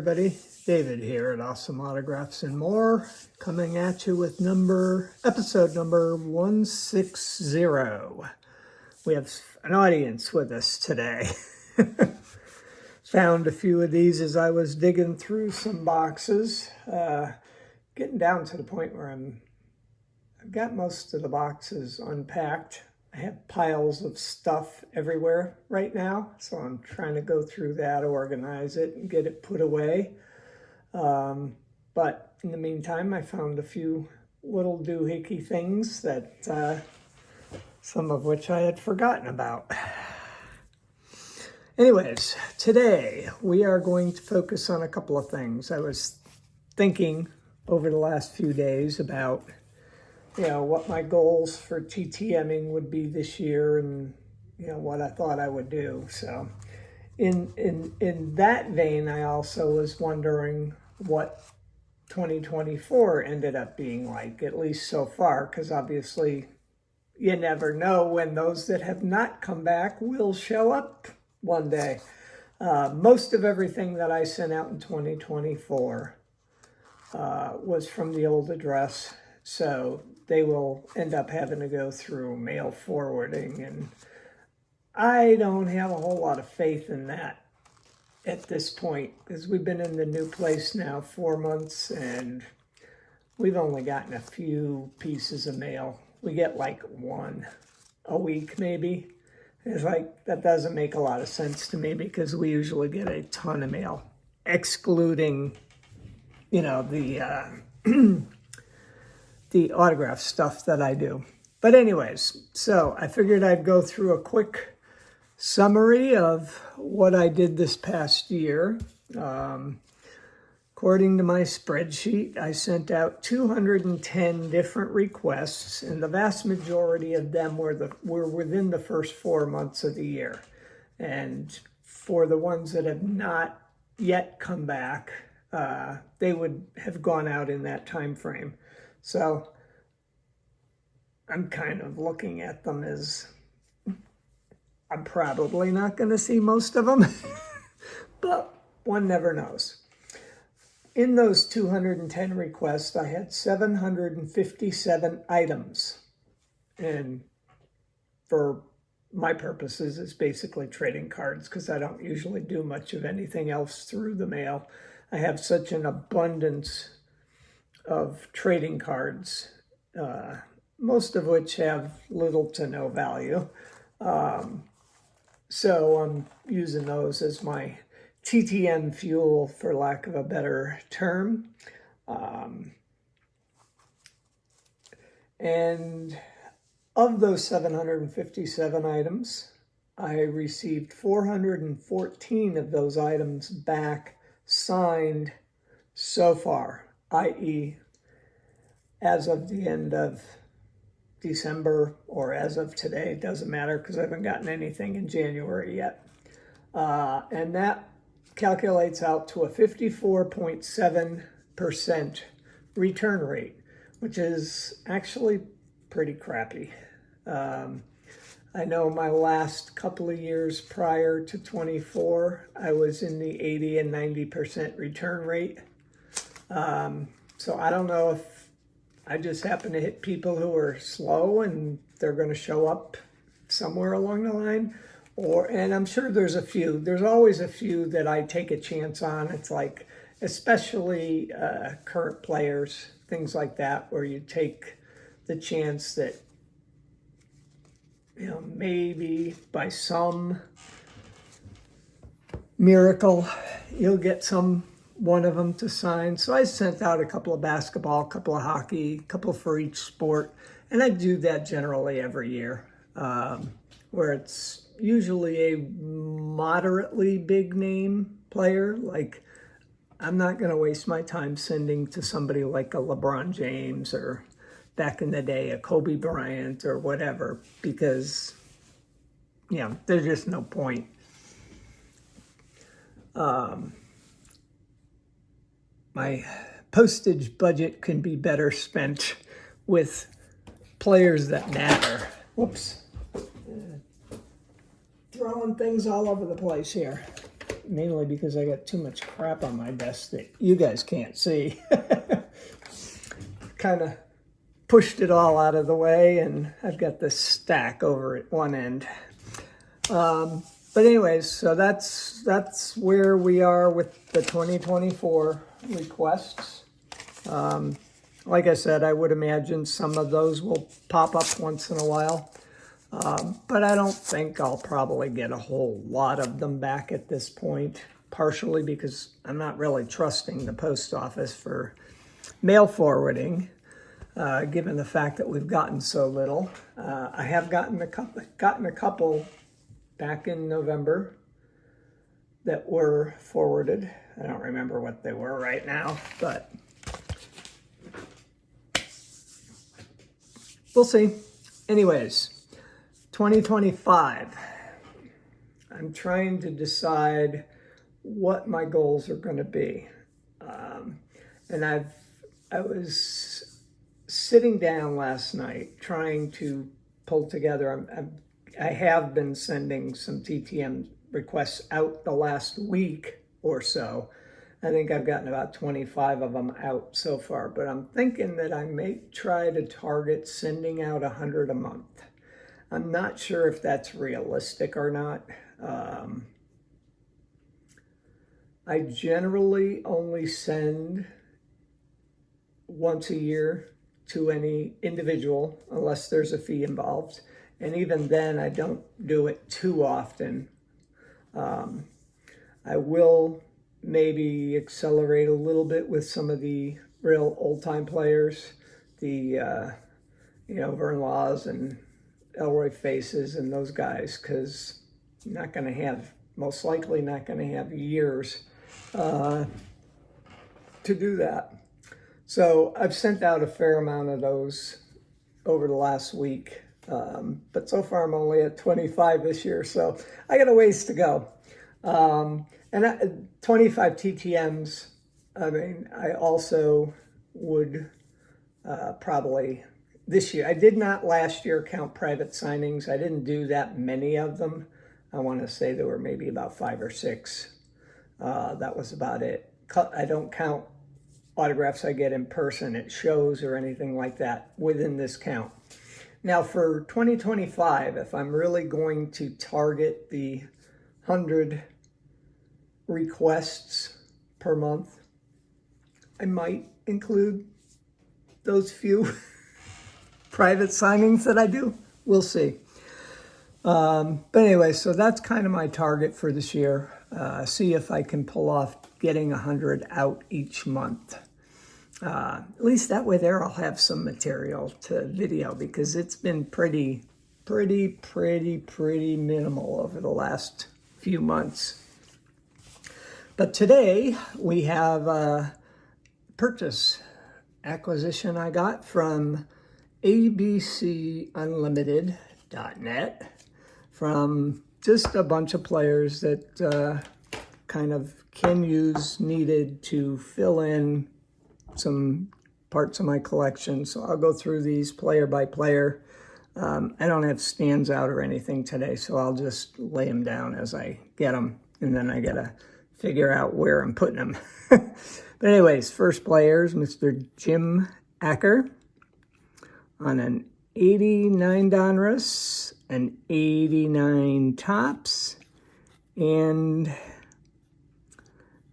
everybody. David here at Awesome Autographs and More, coming at you with episode number 160. We have an audience with us today. Found a few of these as I was digging through some boxes, getting down to the point where I've got most of the boxes unpacked. I have piles of stuff everywhere right now, so I'm trying to go through that, organize it, and get it put away. But in the meantime, I found a few little doohickey things that some of which I had forgotten about. Anyways, today we are going to focus on a couple of things. I was thinking over the last few days about what my goals for TTM-ing would be this year and, what I thought I would do. So in that vein, I also was wondering what 2024 ended up being like, at least so far, because obviously you never know when those that have not come back will show up one day. Most of everything that I sent out in 2024 was from the old address, so they will end up having to go through mail forwarding, and I don't have a whole lot of faith in that at this point, because we've been in the new place now 4 months, and we've only gotten a few pieces of mail. We get like one a week, maybe. It's like, that doesn't make a lot of sense to me, because we usually get a ton of mail, excluding, the autograph stuff that I do. But anyways, so I figured I'd go through a quick summary of what I did this past year. According to my spreadsheet, I sent out 210 different requests, and the vast majority of them were within the first 4 months of the year. And for the ones that have not yet come back, they would have gone out in that time frame. So I'm kind of looking at them as I'm probably not going to see most of them, but one never knows. In those 210 requests, I had 757 items. And for my purposes, it's basically trading cards, because I don't usually do much of anything else through the mail. I have such an abundance of trading cards, most of which have little to no value. So I'm using those as my TTM fuel, for lack of a better term. And of those 757 items, I received 414 of those items back signed so far, i.e., as of the end of December or as of today. It doesn't matter, because I haven't gotten anything in January yet. And that calculates out to a 54.7% return rate, which is actually pretty crappy. I know my last couple of years prior to 24, I was in the 80 and 90% return rate. So I don't know if I just happen to hit people who are slow and they're going to show up somewhere along the line, and I'm sure there's always a few that I take a chance on. It's like, especially current players, things like that, where you take the chance that, maybe by some miracle, you'll get one of them to sign. So I sent out a couple of basketball, a couple of hockey, a couple for each sport. And I do that generally every year, where it's usually a moderately big name player. Like, I'm not going to waste my time sending to somebody like a LeBron James, or back in the day, a Kobe Bryant or whatever, because, there's just no point. My postage budget can be better spent with players that matter. Whoops. Throwing things all over the place here. mainly because I got too much crap on my desk that you guys can't see. Kind of pushed it all out of the way, and I've got this stack over at one end. But anyways, so that's where we are with the 2024 requests. Like I said, I would imagine some of those will pop up once in a while. But I don't think I'll probably get a whole lot of them back at this point, partially because I'm not really trusting the post office for mail forwarding, given the fact that we've gotten so little. I have gotten a couple back in November that were forwarded. I don't remember what they were right now, but we'll see. Anyways, 2025. I'm trying to decide what my goals are going to be. And I was sitting down last night trying to pull together. I have been sending some TTM requests out the last week or so. I think I've gotten about 25 of them out so far, but I'm thinking that I may try to target sending out 100 a month. I'm not sure if that's realistic or not. I generally only send once a year to any individual, unless there's a fee involved. And even then, I don't do it too often. I will maybe accelerate a little bit with some of the real old-time players, the Vern Laws and Elroy Faces and those guys, because I'm not going to have, most likely not going to have years to do that. So I've sent out a fair amount of those over the last week, but so far I'm only at 25 this year, so I got a ways to go. 25 TTMs, I mean, I also would probably this year. I did not last year count private signings. I didn't do that many of them. I want to say there were maybe about 5 or 6. That was about it. I don't count autographs I get in person at shows or anything like that within this count. Now for 2025, if I'm really going to target the 100 requests per month, I might include those few private signings that I do. We'll see. But anyway, so that's kind of my target for this year. See if I can pull off getting 100 out each month. At least that way there I'll have some material to video, because it's been pretty minimal over the last few months. But today we have a acquisition I got from abcunlimited.net from just a bunch of players that kind of can use needed to fill in some parts of my collection. So I'll go through these player by player. I don't have stands out or anything today, so I'll just lay them down as I get them, and then I gotta figure out where I'm putting them. But anyways, first player is Mr. Jim Acker on an 89 Donruss, an 89 Tops, and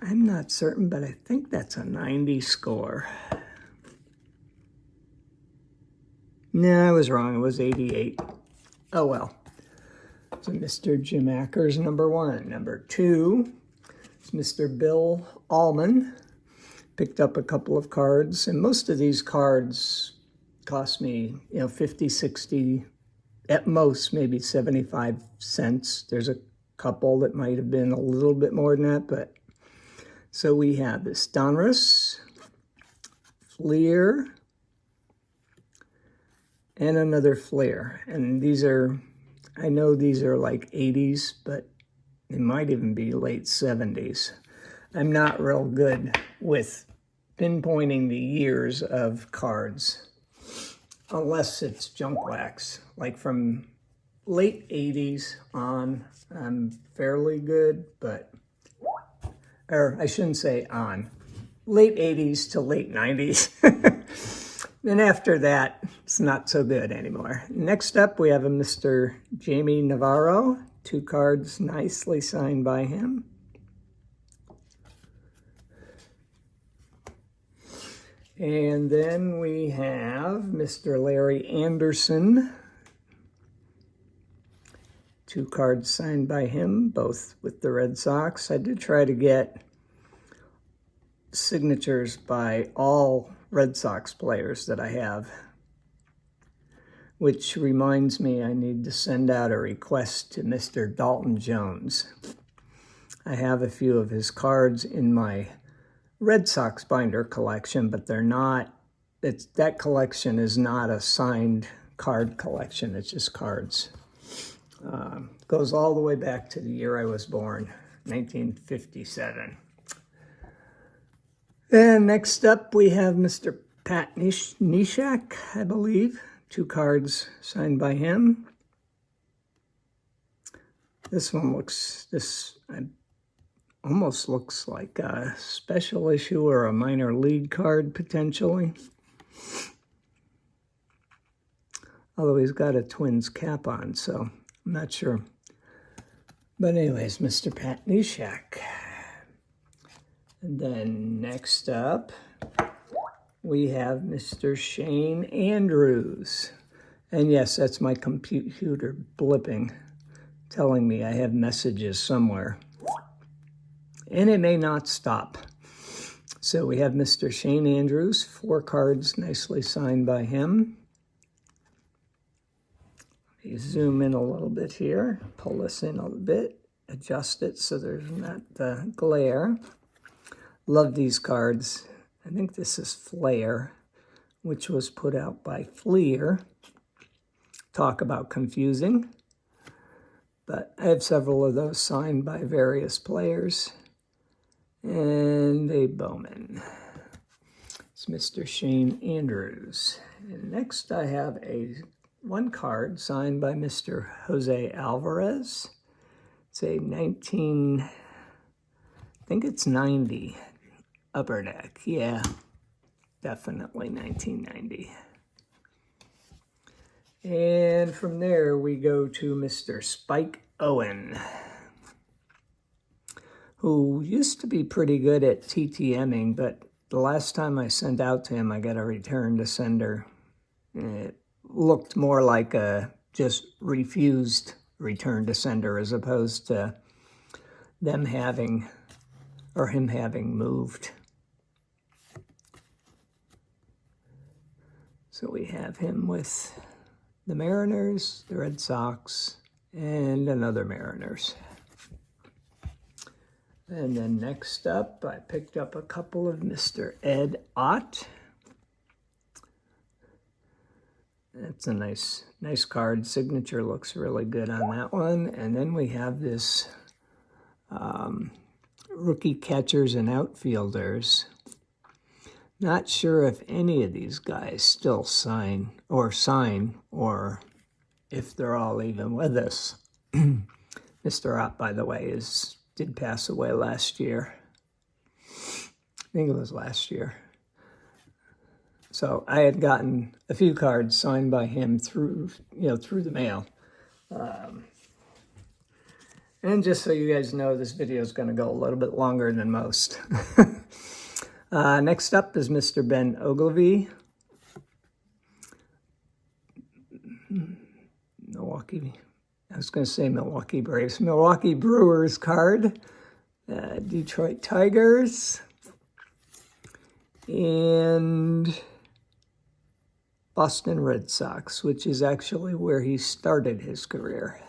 I'm not certain, but I think that's a 90 score. No, I was wrong. It was 88. Oh, well. So Mr. Jim Acker's number 1. Number 2 is Mr. Bill Allman. Picked up a couple of cards, and most of these cards cost me, 50, 60, at most maybe 75 cents. There's a couple that might have been a little bit more than that, but so we have this Donruss, Fleer, and another Fleer. And these are, I know these are like 80s, but it might even be late 70s. I'm not real good with pinpointing the years of cards, unless it's junk wax. Like from late 80s on, I'm fairly good, but or I shouldn't say on, late 80s to late 90s. And after that, it's not so good anymore. Next up, we have a Mr. Jamie Navarro, 2 cards nicely signed by him. And then we have Mr. Larry Anderson, 2 cards signed by him, both with the Red Sox. I did try to get signatures by all Red Sox players that I have, which reminds me I need to send out a request to Mr. Dalton Jones. I have a few of his cards in my Red Sox binder collection, but they're not, that collection is not a signed card collection, it's just cards. Goes all the way back to the year I was born, 1957. And next up we have Mr. Pat Neshek, I believe, 2 cards signed by him. This one almost looks like a special issue or a minor league card, potentially. Although he's got a Twins cap on, so I'm not sure. But anyways, Mr. Pat Neshek. And then next up, we have Mr. Shane Andrews. And yes, that's my computer blipping, telling me I have messages somewhere. And it may not stop. So we have Mr. Shane Andrews, 4 cards nicely signed by him. Let me zoom in a little bit here, pull this in a little bit, adjust it so there's not the glare. Love these cards. I think this is Flair, which was put out by Fleer. Talk about confusing. But I have several of those signed by various players. And a Bowman. It's Mr. Shane Andrews. And next I have one card signed by Mr. Jose Alvarez. It's a I think it's 90 Upper Deck. Yeah, definitely 1990. And from there we go to Mr. Spike Owen, who used to be pretty good at TTM-ing, but the last time I sent out to him, I got a return to sender. It looked more like a just refused return to sender as opposed to them having, or him having moved. So we have him with the Mariners, the Red Sox, and another Mariners. And then next up, I picked up a couple of Mr. Ed Ott. That's a nice card. Signature looks really good on that one. And then we have this rookie catchers and outfielders. Not sure if any of these guys still sign, or if they're all even with us. Mr. Ott, by the way, did pass away last year. I think it was last year. So I had gotten a few cards signed by him through the mail. And just so you guys know, this video is going to go a little bit longer than most. Next up is Mr. Ben Ogilvy. I was going to say Milwaukee Braves. Milwaukee Brewers card. Detroit Tigers. And Boston Red Sox, which is actually where he started his career.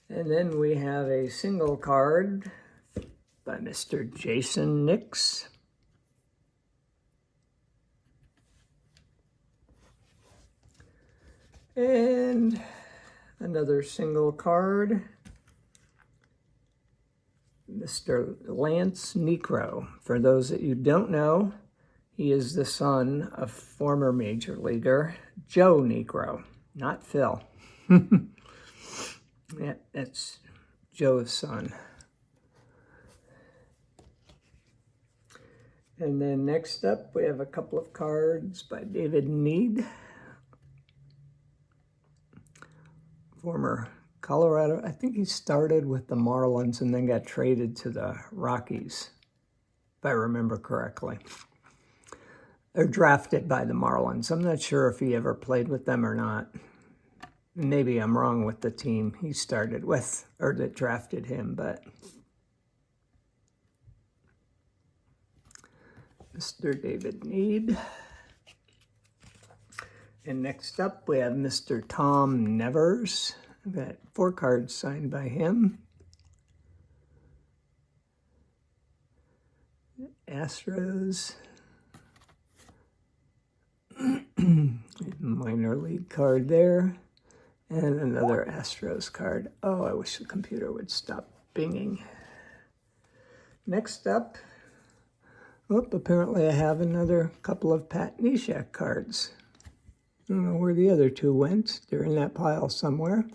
And then we have a single card by Mr. Jason Nix. And another single card, Mr. Lance Niekro. For those that you don't know, he is the son of former major leaguer Joe Niekro, not Phil. Yeah, that's Joe's son. And then next up, we have a couple of cards by David Need, former Colorado. I think he started with the Marlins and then got traded to the Rockies, if I remember correctly. Or drafted by the Marlins. I'm not sure if he ever played with them or not. Maybe I'm wrong with the team he started with or that drafted him, but Mr. David Need. And next up, we have Mr. Tom Nevers. I've got 4 cards signed by him. Astros. Minor league card there. And another Astros card. Oh, I wish the computer would stop binging. Next up, apparently I have another couple of Pat Neshek cards. I don't know where the other 2 went. They're in that pile somewhere.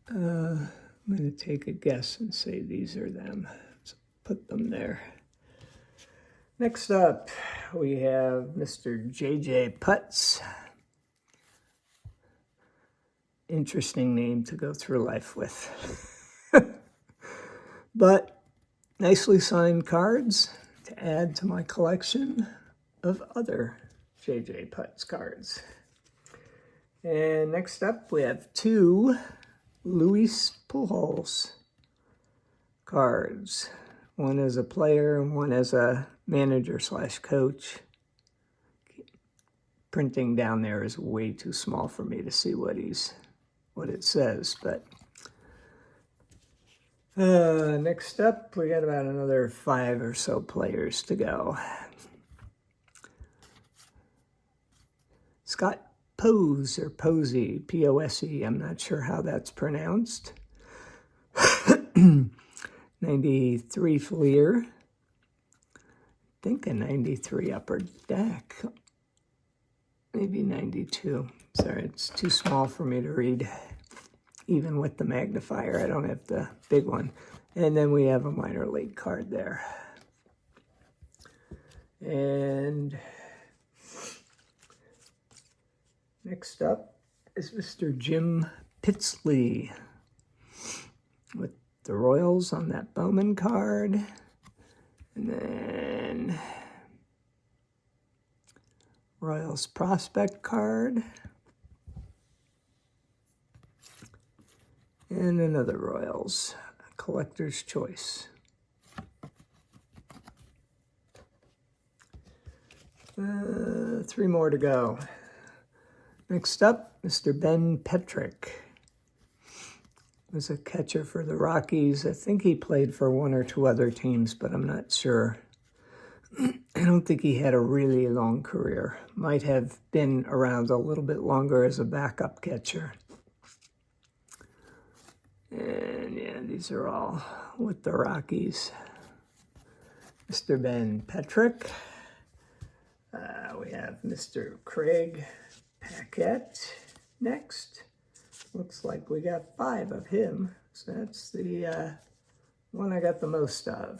I'm going to take a guess and say these are them. Let's put them there. Next up, we have Mr. J.J. Putz. Interesting name to go through life with. But nicely signed cards to add to my collection of other J.J. Putz cards. And next up, we have 2 Luis Pujols cards. One as a player and one as a manager/coach. Printing down there is way too small for me to see what it says, but next up, we got about another 5 or so players to go. Scott Pose, or Posey, P-O-S-E, I'm not sure how that's pronounced. 93 Fleer. I think a 93 Upper Deck. Maybe 92. Sorry, it's too small for me to read. Even with the magnifier, I don't have the big one. And then we have a minor league card there. And next up is Mr. Jim Pitsley with the Royals on that Bowman card. And then Royals prospect card. And another Royals collector's choice. 3 more to go. Next up, Mr. Ben Petrick. Was a catcher for the Rockies. I think he played for 1 or 2 other teams, but I'm not sure. I don't think he had a really long career. Might have been around a little bit longer as a backup catcher. And yeah, these are all with the Rockies. Mr. Ben Petrick. We have Mr. Craig Paquette next. Looks like we got 5 of him. So that's the one I got the most of.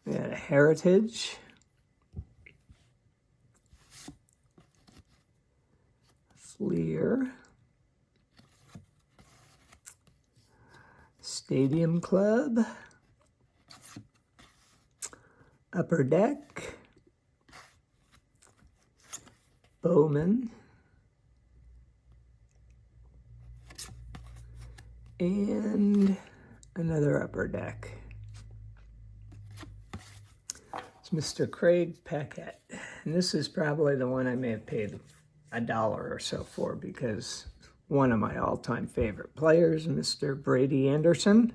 We had a Heritage. Fleer. Stadium Club. Upper Deck. Bowman. And another Upper Deck. It's Mr. Craig Paquette. And this is probably the one I may have paid $1 or so for because one of my all-time favorite players, Mr. Brady Anderson.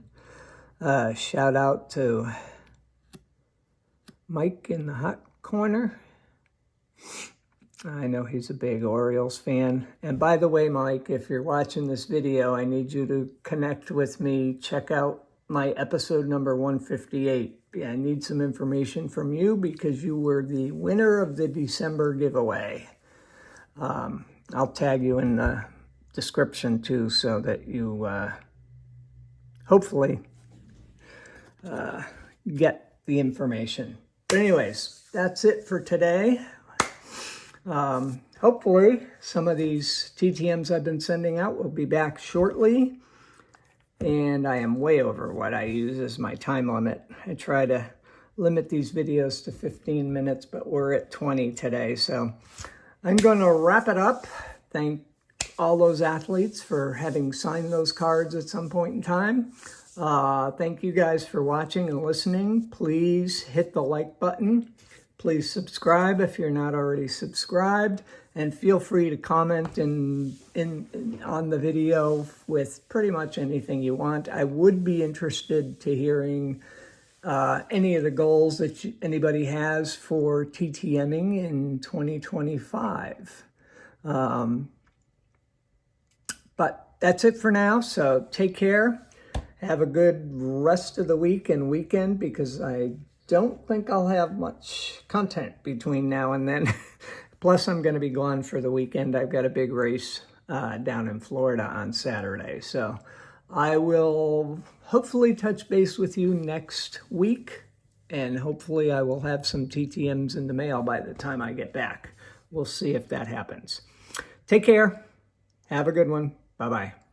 Shout out to Mike in the Hot Corner. I know he's a big Orioles fan. And by the way, Mike, if you're watching this video, I need you to connect with me. Check out my episode number 158. Yeah, I need some information from you because you were the winner of the December giveaway. I'll tag you in the description too, so that you hopefully get the information. But anyways, that's it for today. Hopefully some of these TTMs I've been sending out will be back shortly. And I am way over what I use as my time limit. I try to limit these videos to 15 minutes, but we're at 20 today. So I'm going to wrap it up. Thank all those athletes for having signed those cards at some point in time. Thank you guys for watching and listening. Please hit the like button. Please subscribe if you're not already subscribed, and feel free to comment on the video with pretty much anything you want. I would be interested to hearing any of the goals that anybody has for TTM-ing in 2025. But that's it for now, so take care. Have a good rest of the week and weekend, because I don't think I'll have much content between now and then. Plus, I'm going to be gone for the weekend. I've got a big race down in Florida on Saturday. So I will hopefully touch base with you next week, and hopefully I will have some TTMs in the mail by the time I get back. We'll see if that happens. Take care. Have a good one. Bye-bye.